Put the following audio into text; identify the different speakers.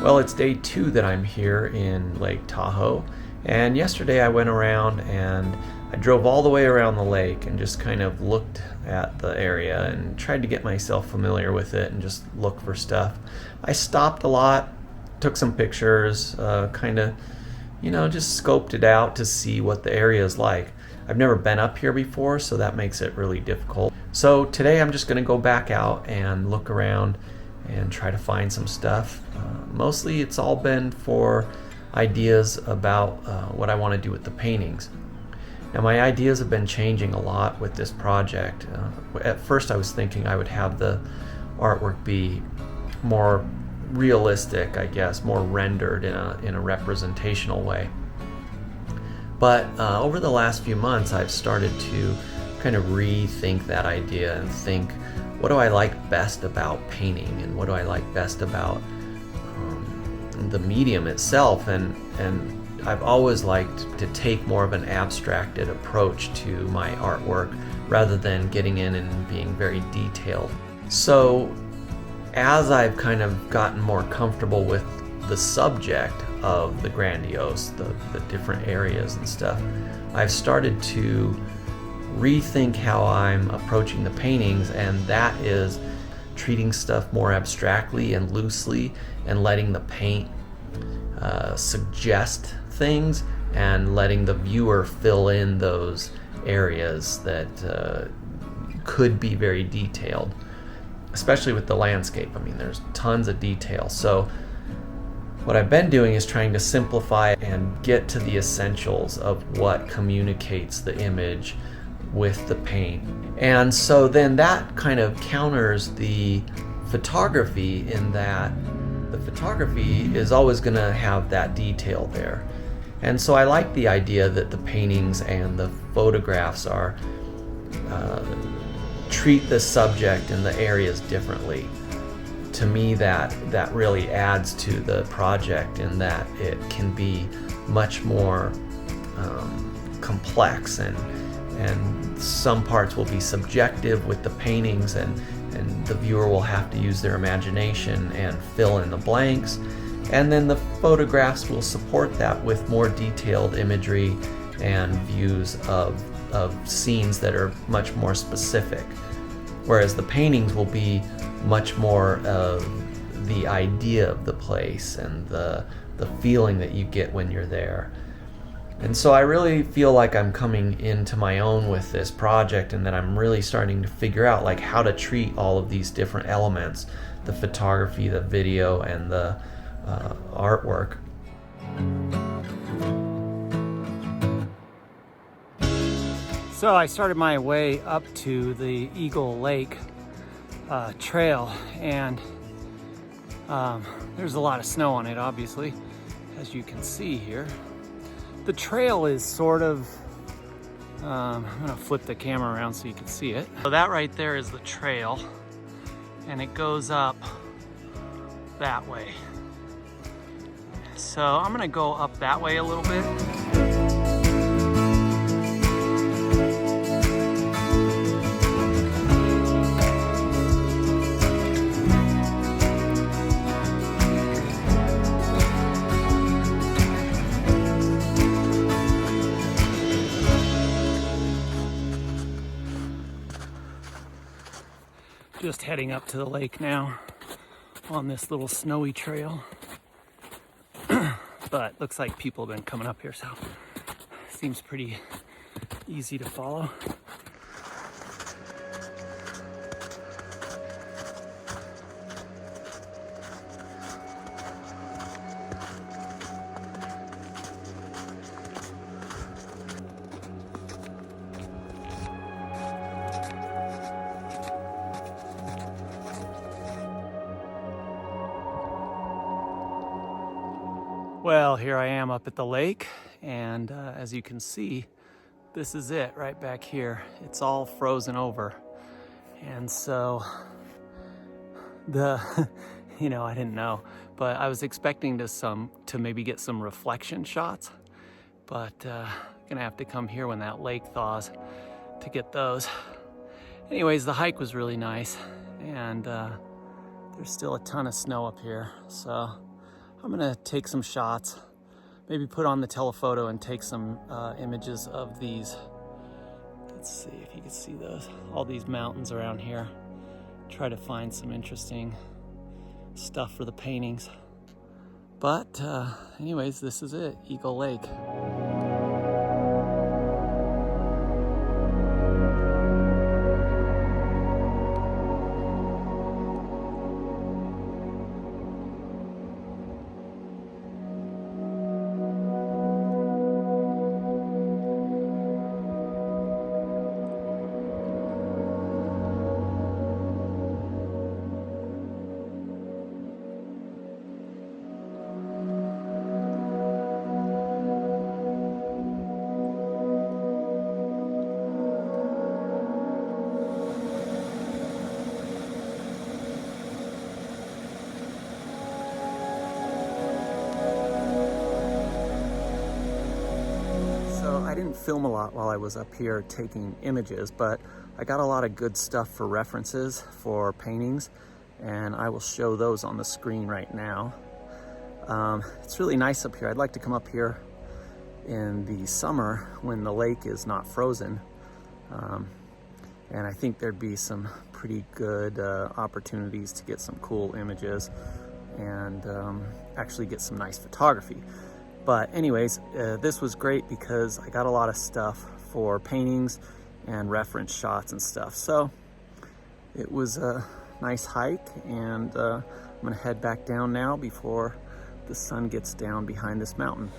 Speaker 1: Well, it's day 2 that I'm here in Lake Tahoe, and yesterday I went around and I drove all the way around the lake and just kind of looked at the area and tried to get myself familiar with it and just look for stuff. I stopped a lot, took some pictures, kind of, just scoped it out to see what the area is like. I've never been up here before, so that makes it really difficult. So today I'm just going to go back out and look around and try to find some stuff. Mostly it's all been for ideas about what I want to do with the paintings. Now my ideas have been changing a lot with this project. At first I was thinking I would have the artwork be more realistic, I guess, more rendered in a representational way. But over the last few months I've started to kind of rethink that idea and think, what do I like best about painting, and what do I like best about the medium itself? And I've always liked to take more of an abstracted approach to my artwork rather than getting in and being very detailed. So as I've kind of gotten more comfortable with the subject of the grandiose, the different areas and stuff, I've started to rethink how I'm approaching the paintings, and that is treating stuff more abstractly and loosely and letting the paint suggest things and letting the viewer fill in those areas that could be very detailed, especially with the landscape. I mean, there's tons of detail. So what I've been doing is trying to simplify and get to the essentials of what communicates the image with the paint. And so then that kind of counters the photography in that the photography is always going to have that detail there. And so I like the idea that the paintings and the photographs are treat the subject and the areas differently. To me, that really adds to the project in that it can be much more complex, and some parts will be subjective with the paintings, and the viewer will have to use their imagination and fill in the blanks, and then the photographs will support that with more detailed imagery and views of scenes that are much more specific, whereas the paintings will be much more of the idea of the place and the feeling that you get when you're there. And so I really feel like I'm coming into my own with this project, and that I'm really starting to figure out like how to treat all of these different elements, the photography, the video, and the artwork.
Speaker 2: So I started my way up to the Eagle Lake trail, and there's a lot of snow on it, obviously, as you can see here. The trail is sort of, I'm gonna flip the camera around so you can see it. So that right there is the trail, and it goes up that way. So I'm gonna go up that way a little bit. Just heading up to the lake now on this little snowy trail. But looks like people have been coming up here, so seems pretty easy to follow. Well, here I am up at the lake, and as you can see, this is it right back here. It's all frozen over. And so I didn't know, but I was expecting to maybe get some reflection shots, but gonna have to come here when that lake thaws to get those. Anyways, the hike was really nice, and there's still a ton of snow up here, so I'm gonna take some shots, maybe put on the telephoto and take some images of these. Let's see if you can see those, all these mountains around here. Try to find some interesting stuff for the paintings. But anyways, this is it, Eagle Lake. I didn't film a lot while I was up here taking images, but I got a lot of good stuff for references for paintings, and I will show those on the screen right now. It's really nice up here. I'd like to come up here in the summer when the lake is not frozen, and I think there'd be some pretty good opportunities to get some cool images and actually get some nice photography. But anyways, this was great because I got a lot of stuff for paintings and reference shots and stuff. So it was a nice hike, and I'm gonna head back down now before the sun gets down behind this mountain.